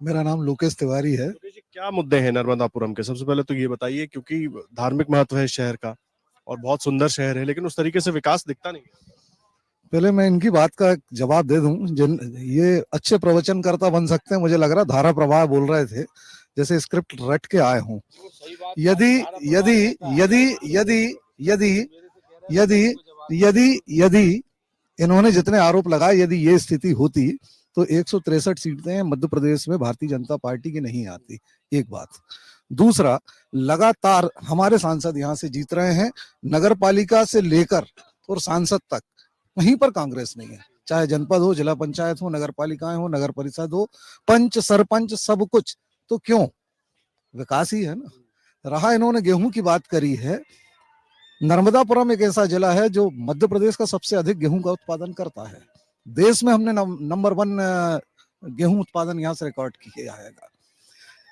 मेरा नाम लोकेश तिवारी है। योगेश जी, क्या मुद्दे हैं नर्मदापुरम के? सबसे पहले तो ये बताइए, क्योंकि धार्मिक महत्व है इस शहर का और बहुत सुंदर शहर है, लेकिन उस तरीके से विकास दिखता नहीं है। पहले मैं इनकी बात का एक जवाब दे दूं। जिन ये अच्छे प्रवचनकर्ता बन सकते हैं, मुझे लग रहा धारा प्रवाह बोल रहे थे, जैसे स्क्रिप्ट रट के आए हों। यदि यदि यदि यदि यदि यदि यदि यदि इन्होंने जितने आरोप लगाए, यदि ये स्थिति होती तो 163 सीटें मध्य प्रदेश में भारतीय जनता पार्टी की नहीं आती। एक बात। दूसरा, लगातार हमारे सांसद यहाँ से जीत रहे हैं, नगर पालिका से लेकर और सांसद तक वहीं पर कांग्रेस नहीं है। चाहे जनपद हो, जिला पंचायत हो, नगर पालिकाएं हो, नगर परिषद हो, पंच सरपंच सब कुछ। तो क्यों? विकास ही है ना। रहा इन्होंने गेहूं की बात करी है, नर्मदापुरम एक ऐसा जिला है जो मध्य प्रदेश का सबसे अधिक गेहूं का उत्पादन करता है। देश में हमने नंबर 1 गेहूं उत्पादन यहाँ से रिकॉर्ड किया है।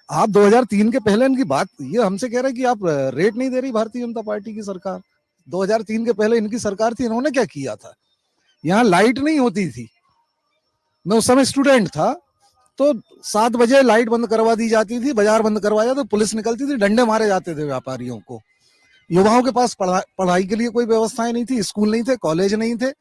आप 2003 के पहले इनकी बात, ये हमसे कह रहे हैं कि आप रेट नहीं दे रही भारतीय जनता पार्टी की सरकार। 2003 के पहले इनकी सरकार थी, इन्होंने क्या किया था? यहाँ लाइट नहीं होती थी। मैं उस समय स्टूडेंट था, तो 7 बजे लाइट बंद करवा दी जाती थी, बाजार बंद करवाया तो पुलिस निकलती थी, डंडे मारे जाते थे व्यापारियों को। युवाओं के पास पढ़ाई के लिए कोई व्यवस्थाएं नहीं थी, स्कूल नहीं थे, कॉलेज नहीं थे।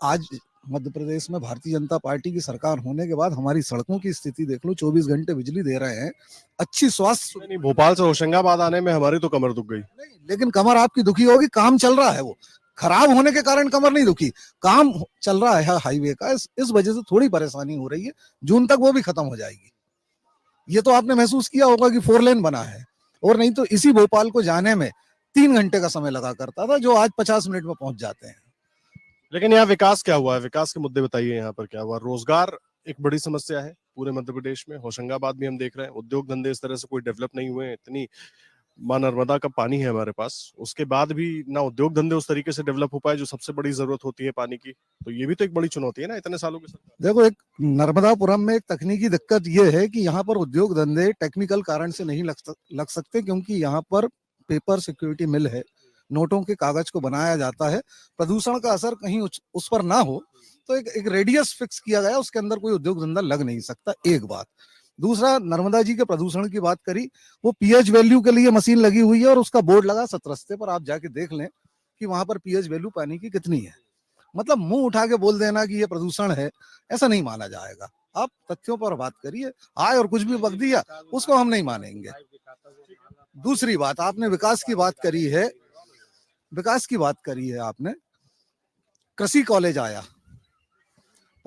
आज मध्य प्रदेश में भारतीय जनता पार्टी की सरकार होने के बाद हमारी सड़कों की स्थिति देख लो, 24 घंटे बिजली दे रहे हैं, अच्छी स्वास्थ्य। नहीं, भोपाल से होशंगाबाद आने में हमारी तो कमर दुख गई। नहीं, लेकिन कमर आपकी दुखी होगी, काम चल रहा है। वो खराब होने के कारण कमर नहीं दुखी, काम चल रहा है हाईवे का, इस वजह से थोड़ी परेशानी हो रही है। जून तक वो भी खत्म हो जाएगी। ये तो आपने महसूस किया होगा कि 4 लेन बना है, और नहीं तो इसी भोपाल को जाने में 3 घंटे का समय लगा करता था, जो आज 50 मिनट में पहुंच जाते हैं। लेकिन यहाँ विकास क्या हुआ है? विकास के मुद्दे बताइए। यहाँ पर क्या हुआ? रोजगार एक बड़ी समस्या है पूरे मध्य प्रदेश में। होशंगाबाद भी हम देख रहे हैं, उद्योग धंधे इस तरह से कोई डेवलप नहीं हुए हैं। इतनी मां नर्मदा का पानी है हमारे पास, उसके बाद भी ना उद्योग धंधे उस तरीके से डेवलप हो पाए जो सबसे बड़ी जरूरत होती है पानी की। तो ये भी तो एक बड़ी चुनौती है ना इतने सालों की सरकार। देखो, एक नर्मदापुरम में एक तकनीकी दिक्कत ये है कि यहाँ पर उद्योग धंधे टेक्निकल कारण से नहीं लग सकते, क्योंकि यहाँ पर पेपर सिक्योरिटी मिल है, नोटों के कागज को बनाया जाता है। प्रदूषण का असर कहीं उस पर ना हो, तो एक रेडियस फिक्स किया गया, उसके अंदर कोई उद्योग धंधा लग नहीं सकता। एक बात। दूसरा, नर्मदा जी के प्रदूषण की बात करी, वो पीएच वैल्यू के लिए मशीन लगी हुई है और उसका बोर्ड लगा सतरस्ते पर, आप जाके देख लें कि वहां पर पीएच वैल्यू पानी की कितनी है। मतलब मुंह उठा के बोल देना कि ये प्रदूषण है, ऐसा नहीं माना जाएगा। आप तथ्यों पर बात करिए। आए और कुछ भी बक दिया, उसको हम नहीं मानेंगे। दूसरी बात, आपने विकास की बात करी है, विकास की बात करी है आपने। कृषि कॉलेज आया,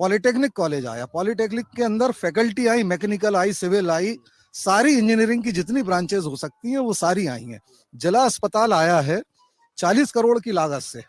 पॉलिटेक्निक कॉलेज आया, पॉलिटेक्निक के अंदर फैकल्टी आई, मैकेनिकल आई, सिविल आई, सारी इंजीनियरिंग की जितनी ब्रांचेस हो सकती हैं वो सारी आई हैं। जिला अस्पताल आया है 40 करोड़ की लागत से,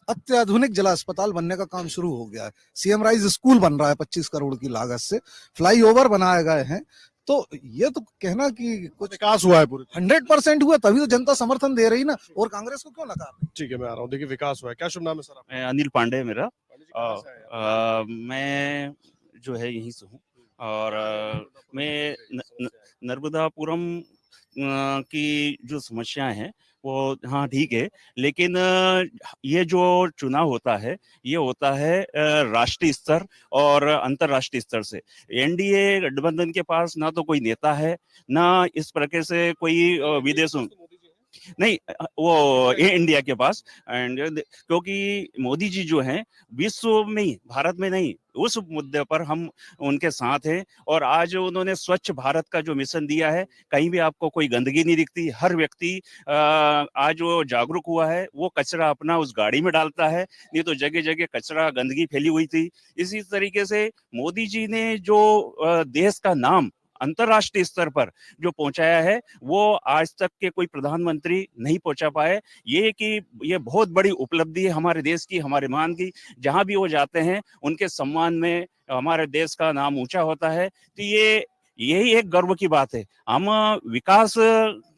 अत्याधुनिक जिला अस्पताल बनने का काम शुरू हो गया है। सीएम राइज स्कूल बन रहा है 25 करोड़ की लागत से, फ्लाईओवर बनाए गए हैं। तो ये तो कहना कि कुछ विकास हुआ है पूरे 100% हुआ, तभी तो जनता समर्थन दे रही ना, और कांग्रेस को क्यों नकार रही? ठीक है, मैं आ रहा हूँ। देखिए, विकास हुआ है। क्या शुभ नाम है सर आपका? मैं अनिल पांडे है मेरा। पांडे जी, कहाँ से आए आप? मैं जो है यहीं से हूँ, और मैं नर्मदापुरम की जो समस्याएं हैं वो, हाँ ठीक है, लेकिन ये जो चुनाव होता है ये होता है राष्ट्रीय स्तर और अंतर्राष्ट्रीय स्तर से। एनडीए गठबंधन के पास ना तो कोई नेता है, ना इस प्रकार से कोई विदेशों नहीं, वो इंडिया के पास। एंड क्योंकि मोदी जी जो हैं विश्व में ही, भारत में नहीं, उस मुद्दे पर हम उनके साथ हैं। और आज उन्होंने स्वच्छ भारत का जो मिशन दिया है, कहीं भी आपको कोई गंदगी नहीं दिखती। हर व्यक्ति आज वो जागरूक हुआ है, वो कचरा अपना उस गाड़ी में डालता है, नहीं तो जगह जगह कचरा गंदगी फैली हुई थी। इसी तरीके से मोदी जी ने जो देश का नाम अंतर्राष्ट्रीय स्तर पर जो पहुंचाया है, वो आज तक के कोई प्रधानमंत्री नहीं पहुंचा पाए। ये कि ये बहुत बड़ी उपलब्धि है हमारे देश की, हमारे मान की। जहां भी वो जाते हैं उनके सम्मान में हमारे देश का नाम ऊंचा होता है। तो ये यही एक गर्व की बात है। हम विकास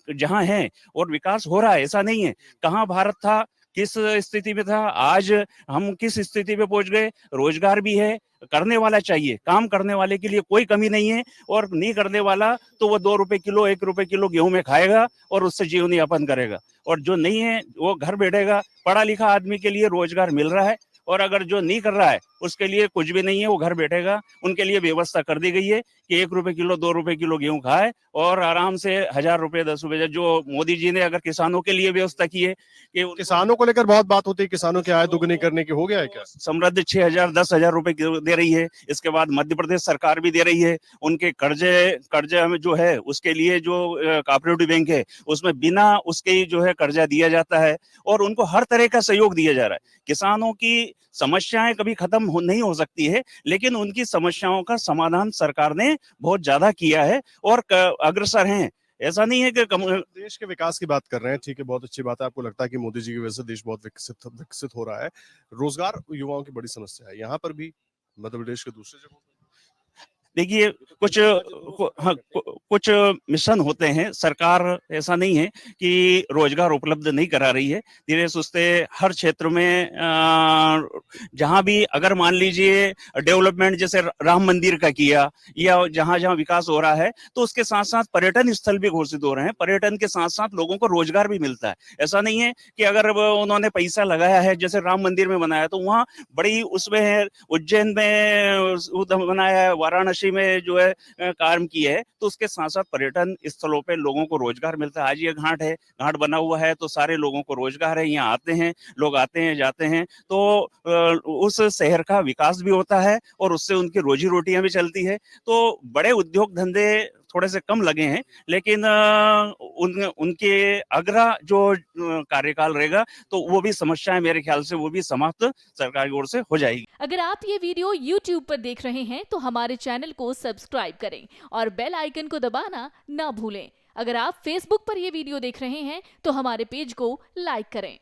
जहां है, और विकास हो रहा है, ऐसा नहीं है। कहाँ भारत था, किस स्थिति में था, आज हम किस स्थिति पे पहुंच गए। रोजगार भी है, करने वाला चाहिए, काम करने वाले के लिए कोई कमी नहीं है। और नहीं करने वाला तो वो 2 रुपए किलो, 1 रुपए किलो गेहूं में खाएगा और उससे जीवन यापन करेगा। और जो नहीं है वो घर बैठेगा। पढ़ा लिखा आदमी के लिए रोजगार मिल रहा है, और अगर जो नहीं कर रहा है उसके लिए कुछ भी नहीं है, वो घर बैठेगा। उनके लिए व्यवस्था कर दी गई है कि 1 रुपए किलो 2 रुपए किलो गेहूं खाए और आराम से 1000 रुपए 10 रुपए, जो मोदी जी ने अगर किसानों के लिए व्यवस्था की है कि किसानों को लेकर बहुत बात होती है, किसानों की आय दुगनी करने की, हो गया है क्या? समृद्ध 6000 10,000 रुपए दे रही है। इसके बाद मध्य प्रदेश सरकार भी दे रही है। उनके कर्जे हमें जो है उसके लिए जो कोऑपरेटिव बैंक है उसमें बिना उसके जो है कर्जा दिया जाता है और उनको हर तरह का सहयोग दिया जा रहा है। किसानों की समस्याएं कभी खत्म नहीं हो सकती है, लेकिन उनकी समस्याओं का समाधान सरकार ने बहुत ज्यादा किया है और अग्रसर हैं। ऐसा नहीं है कि देश के विकास की बात कर रहे हैं, ठीक है, बहुत अच्छी बात है। आपको लगता है कि मोदी जी की वजह से देश बहुत विकसित हो रहा है। रोजगार युवाओं की बड़ी समस्या है, यहाँ पर भी मध्य प्रदेश के दूसरे जगहों पर? देखिए कुछ मिशन होते हैं। सरकार ऐसा नहीं है कि रोजगार उपलब्ध नहीं करा रही है। धीरे सुस्ते हर क्षेत्र में जहां भी अगर मान लीजिए डेवलपमेंट जैसे राम मंदिर का किया या जहां जहां विकास हो रहा है तो उसके साथ साथ पर्यटन स्थल भी घोषित हो रहे हैं। पर्यटन के साथ साथ लोगों को रोजगार भी मिलता है। ऐसा नहीं है कि अगर उन्होंने पैसा लगाया है जैसे राम मंदिर में बनाया तो वहां बड़ी उसमें है, उज्जैन में बनाया है, वाराणसी में जो है काम किया है, तो उसके साथ साथ पर्यटन स्थलों पे लोगों को रोजगार मिलता है। आज ये घाट है, घाट बना हुआ है तो सारे लोगों को रोजगार है, यहाँ आते हैं लोग, आते हैं जाते हैं, तो उस शहर का विकास भी होता है और उससे उनकी रोजी रोटियां भी चलती है। तो बड़े उद्योग धंधे थोड़े से कम लगे हैं, लेकिन उनके अगला जो कार्यकाल रहेगा तो वो भी समस्याएं मेरे ख्याल से वो भी समाप्त सरकार की ओर से हो जाएगी। अगर आप ये वीडियो YouTube पर देख रहे हैं तो हमारे चैनल को सब्सक्राइब करें और बेल आइकन को दबाना ना भूलें। अगर आप Facebook पर ये वीडियो देख रहे हैं तो हमारे पेज को लाइक करें।